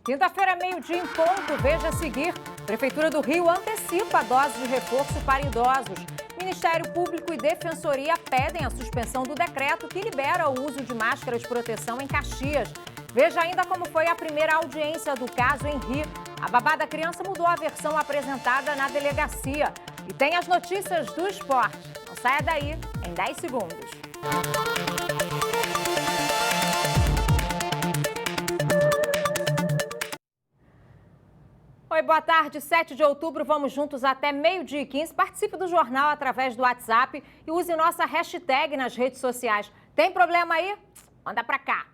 Quinta-feira, meio-dia em ponto, veja a seguir. Prefeitura do Rio antecipa a dose de reforço para idosos. Ministério Público e Defensoria pedem a suspensão do decreto que libera o uso de máscara de proteção em Caxias. Veja ainda como foi a primeira audiência do caso em Rio. A babá da criança mudou a versão apresentada na delegacia. E tem as notícias do esporte. Não saia daí, em 10 segundos. Oi, boa tarde. 7 de outubro, vamos juntos até meio-dia e 15. Participe do jornal através do WhatsApp e use nossa hashtag nas redes sociais. Tem problema aí? Manda pra cá.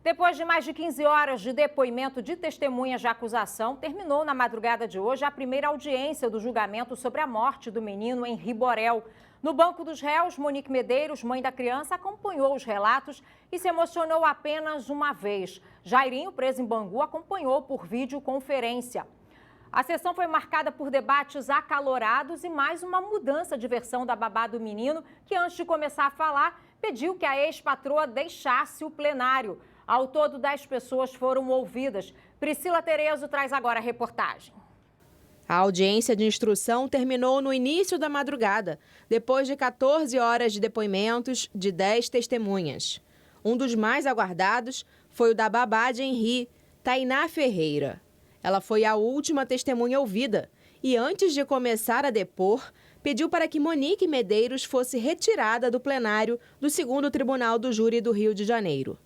Depois de mais de 15 horas de depoimento de testemunhas de acusação, terminou na madrugada de hoje a primeira audiência do julgamento sobre a morte do menino Henri Borel. No banco dos réus, Monique Medeiros, mãe da criança, acompanhou os relatos e se emocionou apenas uma vez. Jairinho, preso em Bangu, acompanhou por videoconferência. A sessão foi marcada por debates acalorados e mais uma mudança de versão da babá do menino, que antes de começar a falar, pediu que a ex-patroa deixasse o plenário. Ao todo, 10 pessoas foram ouvidas. Priscila Terezo traz agora a reportagem. A audiência de instrução terminou no início da madrugada, depois de 14 horas de depoimentos de 10 testemunhas. Um dos mais aguardados foi o da babá de Henri, Tainá Ferreira. Ela foi a última testemunha ouvida e, antes de começar a depor, pediu para que Monique Medeiros fosse retirada do plenário do 2º Tribunal do Júri do Rio de Janeiro.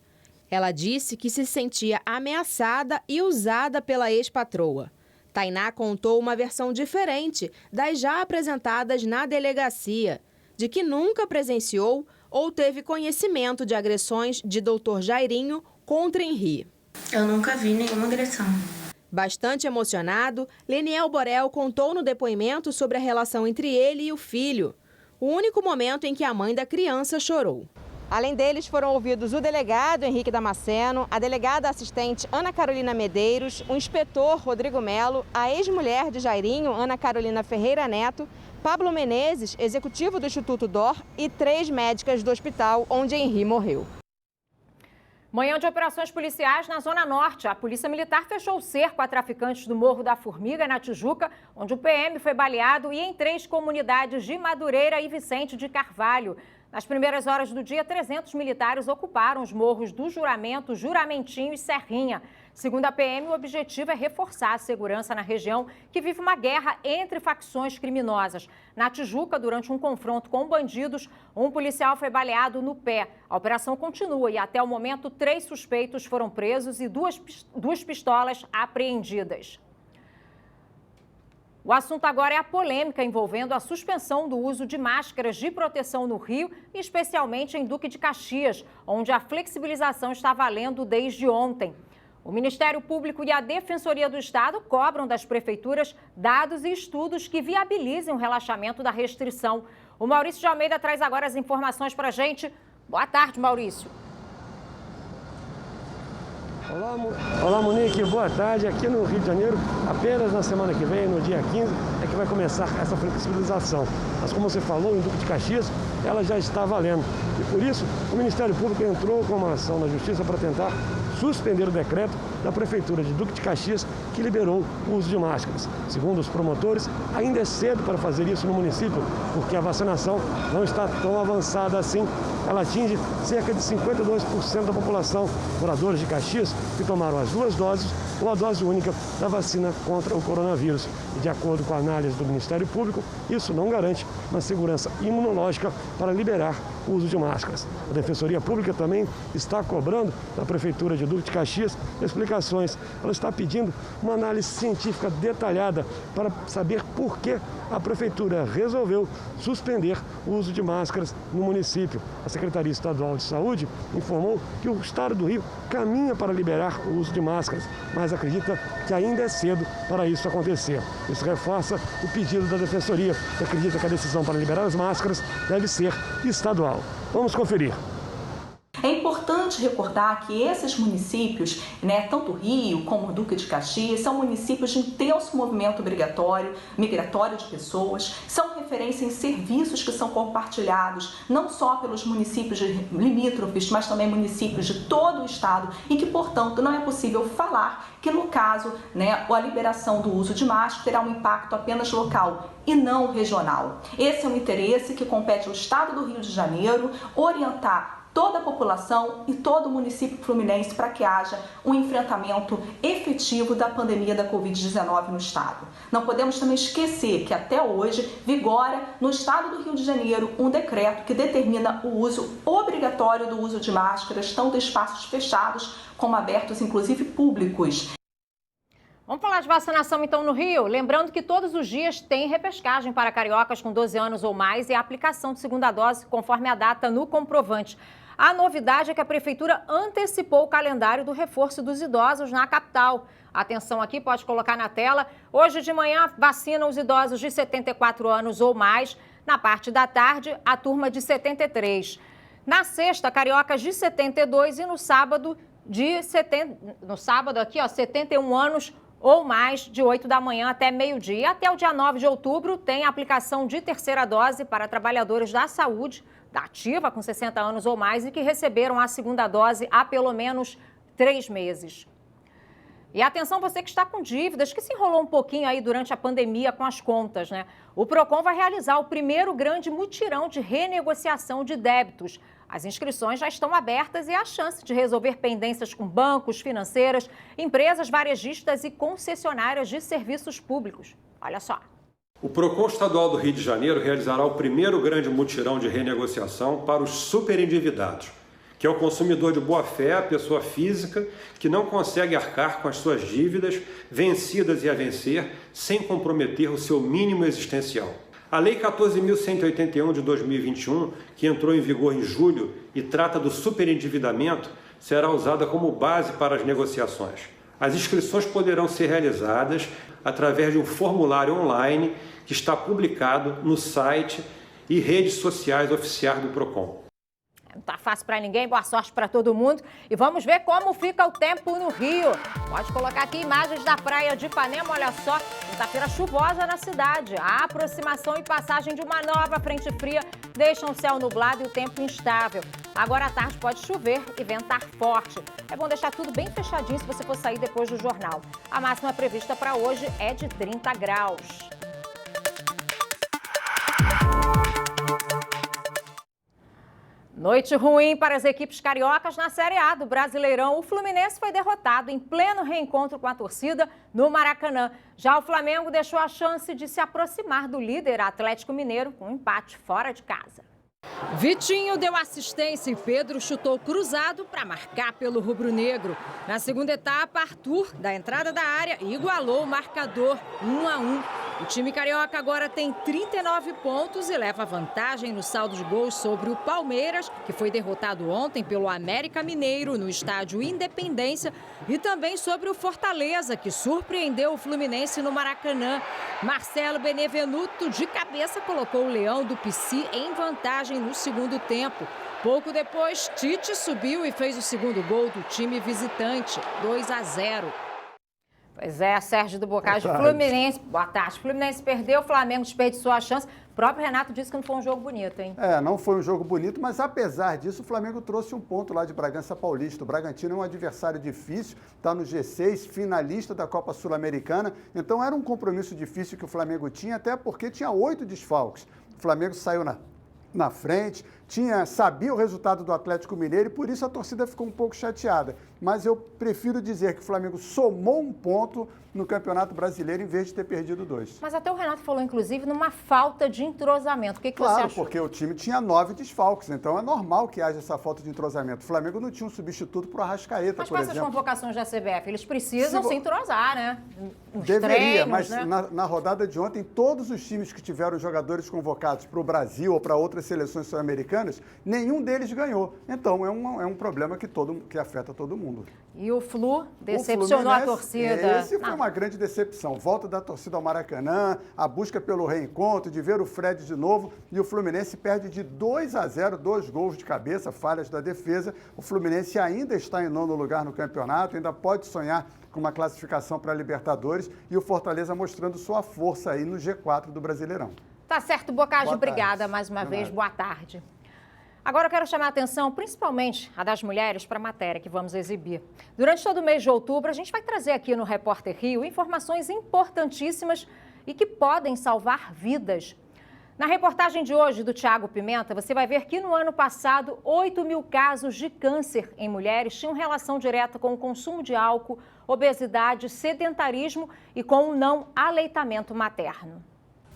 Ela disse que se sentia ameaçada e usada pela ex-patroa. Tainá contou uma versão diferente das já apresentadas na delegacia, de que nunca presenciou ou teve conhecimento de agressões de Dr. Jairinho contra Henri. Eu nunca vi nenhuma agressão. Bastante emocionado, Leniel Borel contou no depoimento sobre a relação entre ele e o filho, o único momento em que a mãe da criança chorou. Além deles, foram ouvidos o delegado Henrique Damasceno, a delegada assistente Ana Carolina Medeiros, o inspetor Rodrigo Melo, a ex-mulher de Jairinho, Ana Carolina Ferreira Neto, Pablo Menezes, executivo do Instituto DOR, e 3 médicas do hospital onde Henri morreu. Manhã de operações policiais na Zona Norte. A Polícia Militar fechou o cerco a traficantes do Morro da Formiga, na Tijuca, onde o PM foi baleado, e em 3 comunidades de Madureira e Vicente de Carvalho. Nas primeiras horas do dia, 300 militares ocuparam os morros do Juramento, Juramentinho e Serrinha. Segundo a PM, o objetivo é reforçar a segurança na região, que vive uma guerra entre facções criminosas. Na Tijuca, durante um confronto com bandidos, um policial foi baleado no pé. A operação continua e, até o momento, 3 suspeitos foram presos e duas pistolas apreendidas. O assunto agora é a polêmica envolvendo a suspensão do uso de máscaras de proteção no Rio, especialmente em Duque de Caxias, onde a flexibilização está valendo desde ontem. O Ministério Público e a Defensoria do Estado cobram das prefeituras dados e estudos que viabilizem o relaxamento da restrição. O Maurício de Almeida traz agora as informações para a gente. Boa tarde, Maurício. Olá, Monique, boa tarde. Aqui no Rio de Janeiro, apenas na semana que vem, no dia 15, é que vai começar essa flexibilização. Mas como você falou, em Duque de Caxias, ela já está valendo. E por isso, o Ministério Público entrou com uma ação na Justiça para tentar suspender o decreto da Prefeitura de Duque de Caxias, que liberou o uso de máscaras. Segundo os promotores, ainda é cedo para fazer isso no município, porque a vacinação não está tão avançada assim. Ela atinge cerca de 52% da população, moradores de Caxias, que tomaram as 2 doses ou a dose única da vacina contra o coronavírus. E de acordo com a análise do Ministério Público, isso não garante uma segurança imunológica para liberar o uso de máscaras. A Defensoria Pública também está cobrando da Prefeitura de Duque de Caxias explicações. Ela está pedindo uma análise científica detalhada para saber por que a Prefeitura resolveu suspender o uso de máscaras no município. A Secretaria Estadual de Saúde informou que o Estado do Rio caminha para liberar o uso de máscaras, mas acredita que ainda é cedo para isso acontecer. Isso reforça o pedido da Defensoria, que acredita que a decisão para liberar as máscaras deve ser estadual. Vamos conferir. É importante importante recordar que esses municípios, né, tanto Rio como Duque de Caxias, são municípios de intenso movimento migratório de pessoas, são referência em serviços que são compartilhados não só pelos municípios limítrofes, mas também municípios de todo o estado e que, portanto, não é possível falar que, no caso, né, a liberação do uso de máscara terá um impacto apenas local e não regional. Esse é um interesse que compete ao Estado do Rio de Janeiro orientar toda a população e todo o município fluminense para que haja um enfrentamento efetivo da pandemia da Covid-19 no estado. Não podemos também esquecer que até hoje vigora no estado do Rio de Janeiro um decreto que determina o uso obrigatório do uso de máscaras, tanto em espaços fechados como abertos, inclusive públicos. Vamos falar de vacinação então no Rio? Lembrando que todos os dias tem repescagem para cariocas com 12 anos ou mais e a aplicação de segunda dose conforme a data no comprovante. A novidade é que a Prefeitura antecipou o calendário do reforço dos idosos na capital. Atenção aqui, pode colocar na tela. Hoje de manhã vacinam os idosos de 74 anos ou mais. Na parte da tarde, a turma de 73. Na sexta, cariocas de 72 e no sábado, 71 anos ou mais, de 8 da manhã até meio-dia. E até o dia 9 de outubro tem a aplicação de terceira dose para trabalhadores da saúde, da ativa com 60 anos ou mais e que receberam a segunda dose há pelo menos 3 meses. E atenção você que está com dívidas, que se enrolou um pouquinho aí durante a pandemia com as contas, né? O Procon vai realizar o primeiro grande mutirão de renegociação de débitos. As inscrições já estão abertas e há chance de resolver pendências com bancos, financeiras, empresas varejistas e concessionárias de serviços públicos. Olha só. O Procon Estadual do Rio de Janeiro realizará o primeiro grande mutirão de renegociação para os superendividados, que é o consumidor de boa-fé, a pessoa física que não consegue arcar com as suas dívidas vencidas e a vencer sem comprometer o seu mínimo existencial. A Lei 14.181 de 2021, que entrou em vigor em julho e trata do superendividamento, será usada como base para as negociações. As inscrições poderão ser realizadas através de um formulário online que está publicado no site e redes sociais oficiais do Procon. Não tá fácil para ninguém, boa sorte para todo mundo. E vamos ver como fica o tempo no Rio. Pode colocar aqui imagens da praia de Ipanema, olha só, quinta-feira chuvosa na cidade. A aproximação e passagem de uma nova frente fria deixam o céu nublado e o tempo instável. Agora à tarde pode chover e ventar forte. É bom deixar tudo bem fechadinho se você for sair depois do jornal. A máxima prevista para hoje é de 30 graus. Noite ruim para as equipes cariocas na Série A do Brasileirão. O Fluminense foi derrotado em pleno reencontro com a torcida no Maracanã. Já o Flamengo deixou a chance de se aproximar do líder Atlético Mineiro com um empate fora de casa. Vitinho deu assistência e Pedro chutou cruzado para marcar pelo rubro-negro. Na segunda etapa, Arthur, da entrada da área, igualou o marcador 1-1. O time carioca agora tem 39 pontos e leva vantagem no saldo de gols sobre o Palmeiras, que foi derrotado ontem pelo América Mineiro no estádio Independência, e também sobre o Fortaleza, que surpreendeu o Fluminense no Maracanã. Marcelo Benevenuto, de cabeça, colocou o Leão do Pici em vantagem no segundo tempo. Pouco depois, Tite subiu e fez o segundo gol do time visitante, 2-0. Pois é, Sérgio do Bocage, Fluminense, boa tarde. Fluminense perdeu, o Flamengo desperdiçou a chance. O próprio Renato disse que não foi um jogo bonito, hein? Não foi um jogo bonito, mas apesar disso, o Flamengo trouxe um ponto lá de Bragança Paulista. O Bragantino é um adversário difícil, está no G6, finalista da Copa Sul-Americana. Então era um compromisso difícil que o Flamengo tinha, até porque tinha 8 desfalques. O Flamengo saiu na frente, sabia o resultado do Atlético Mineiro e por isso a torcida ficou um pouco chateada. Mas eu prefiro dizer que o Flamengo somou um ponto no Campeonato Brasileiro em vez de ter perdido 2. Mas até o Renato falou, inclusive, numa falta de entrosamento. O que você achou? Claro, porque o time tinha 9 desfalques, então é normal que haja essa falta de entrosamento. O Flamengo não tinha um substituto para o Arrascaeta, por exemplo. Mas com essas convocações da CBF, eles precisam se entrosar, né? Deveria, mas né? Na rodada de ontem, todos os times que tiveram jogadores convocados para o Brasil ou para outras seleções sul-americanas, nenhum deles ganhou. Então, é um problema que afeta todo mundo. mundo. E o Flu decepcionou a torcida. Esse foi uma grande decepção. Volta da torcida ao Maracanã, a busca pelo reencontro, de ver o Fred de novo. E o Fluminense perde de 2-0, 2 gols de cabeça, falhas da defesa. O Fluminense ainda está em 9º lugar no campeonato, ainda pode sonhar com uma classificação para a Libertadores. E o Fortaleza mostrando sua força aí no G4 do Brasileirão. Tá certo, Bocardi, obrigada mais uma vez. Boa tarde. Agora eu quero chamar a atenção, principalmente a das mulheres, para a matéria que vamos exibir. Durante todo o mês de outubro, a gente vai trazer aqui no Repórter Rio informações importantíssimas e que podem salvar vidas. Na reportagem de hoje do Thiago Pimenta, você vai ver que no ano passado, 8.000 casos de câncer em mulheres tinham relação direta com o consumo de álcool, obesidade, sedentarismo e com o não aleitamento materno.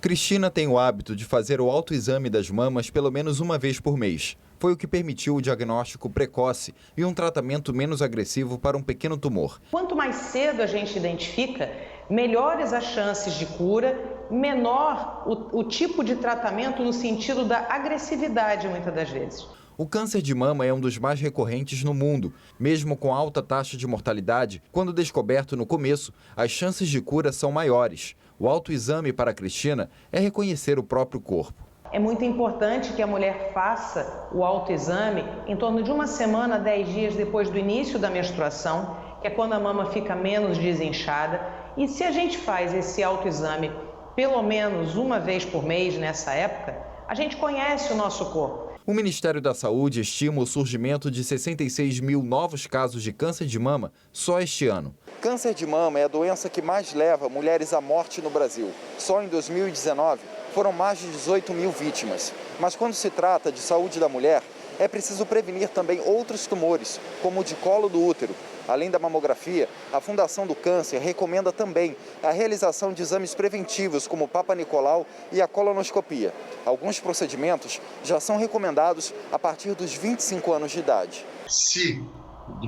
Cristina tem o hábito de fazer o autoexame das mamas pelo menos uma vez por mês. Foi o que permitiu o diagnóstico precoce e um tratamento menos agressivo para um pequeno tumor. Quanto mais cedo a gente identifica, melhores as chances de cura, menor o tipo de tratamento no sentido da agressividade, muitas das vezes. O câncer de mama é um dos mais recorrentes no mundo. Mesmo com alta taxa de mortalidade, quando descoberto no começo, as chances de cura são maiores. O autoexame para a Cristina é reconhecer o próprio corpo. É muito importante que a mulher faça o autoexame em torno de 1 semana, 10 dias depois do início da menstruação, que é quando a mama fica menos desinchada. E se a gente faz esse autoexame pelo menos uma vez por mês nessa época, a gente conhece o nosso corpo. O Ministério da Saúde estima o surgimento de 66.000 novos casos de câncer de mama só este ano. Câncer de mama é a doença que mais leva mulheres à morte no Brasil. Só em 2019 foram mais de 18.000 vítimas. Mas quando se trata de saúde da mulher, é preciso prevenir também outros tumores, como o de colo do útero. Além da mamografia, a Fundação do Câncer recomenda também a realização de exames preventivos, como o Papa Nicolau e a colonoscopia. Alguns procedimentos já são recomendados a partir dos 25 anos de idade. Se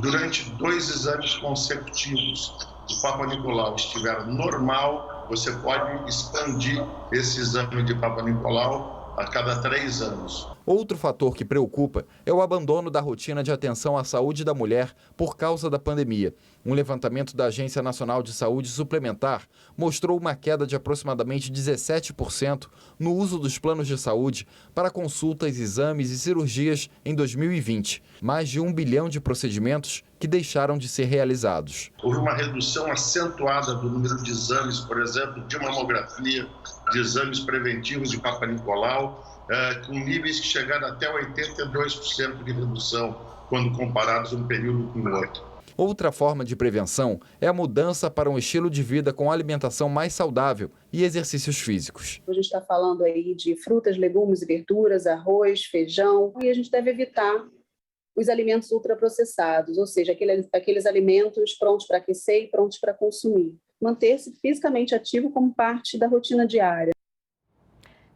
durante 2 exames consecutivos o Papa Nicolau estiver normal, você pode expandir esse exame de Papa Nicolau a cada 3 anos. Outro fator que preocupa é o abandono da rotina de atenção à saúde da mulher por causa da pandemia. Um levantamento da Agência Nacional de Saúde Suplementar mostrou uma queda de aproximadamente 17% no uso dos planos de saúde para consultas, exames e cirurgias em 2020. Mais de 1 bilhão de procedimentos que deixaram de ser realizados. Houve uma redução acentuada do número de exames, por exemplo, de mamografia, de exames preventivos de Papa Nicolau, com níveis que chegaram até 82% de redução quando comparados um período com o outro. Outra forma de prevenção é a mudança para um estilo de vida com alimentação mais saudável e exercícios físicos. A gente está falando aí de frutas, legumes e verduras, arroz, feijão, e a gente deve evitar os alimentos ultraprocessados, ou seja, aqueles alimentos prontos para aquecer e prontos para consumir. Manter-se fisicamente ativo como parte da rotina diária.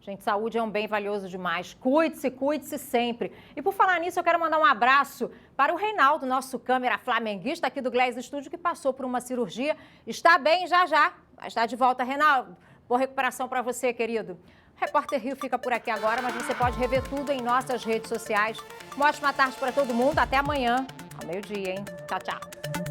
Gente, saúde é um bem valioso demais. Cuide-se sempre. E por falar nisso, eu quero mandar um abraço para o Reinaldo, nosso câmera flamenguista aqui do Glass Studio, que passou por uma cirurgia. Está bem já. Vai estar de volta, Reinaldo. Boa recuperação para você, querido. O Repórter Rio fica por aqui agora, mas você pode rever tudo em nossas redes sociais. Uma ótima tarde para todo mundo. Até amanhã, ao meio-dia, hein? Tchau, tchau.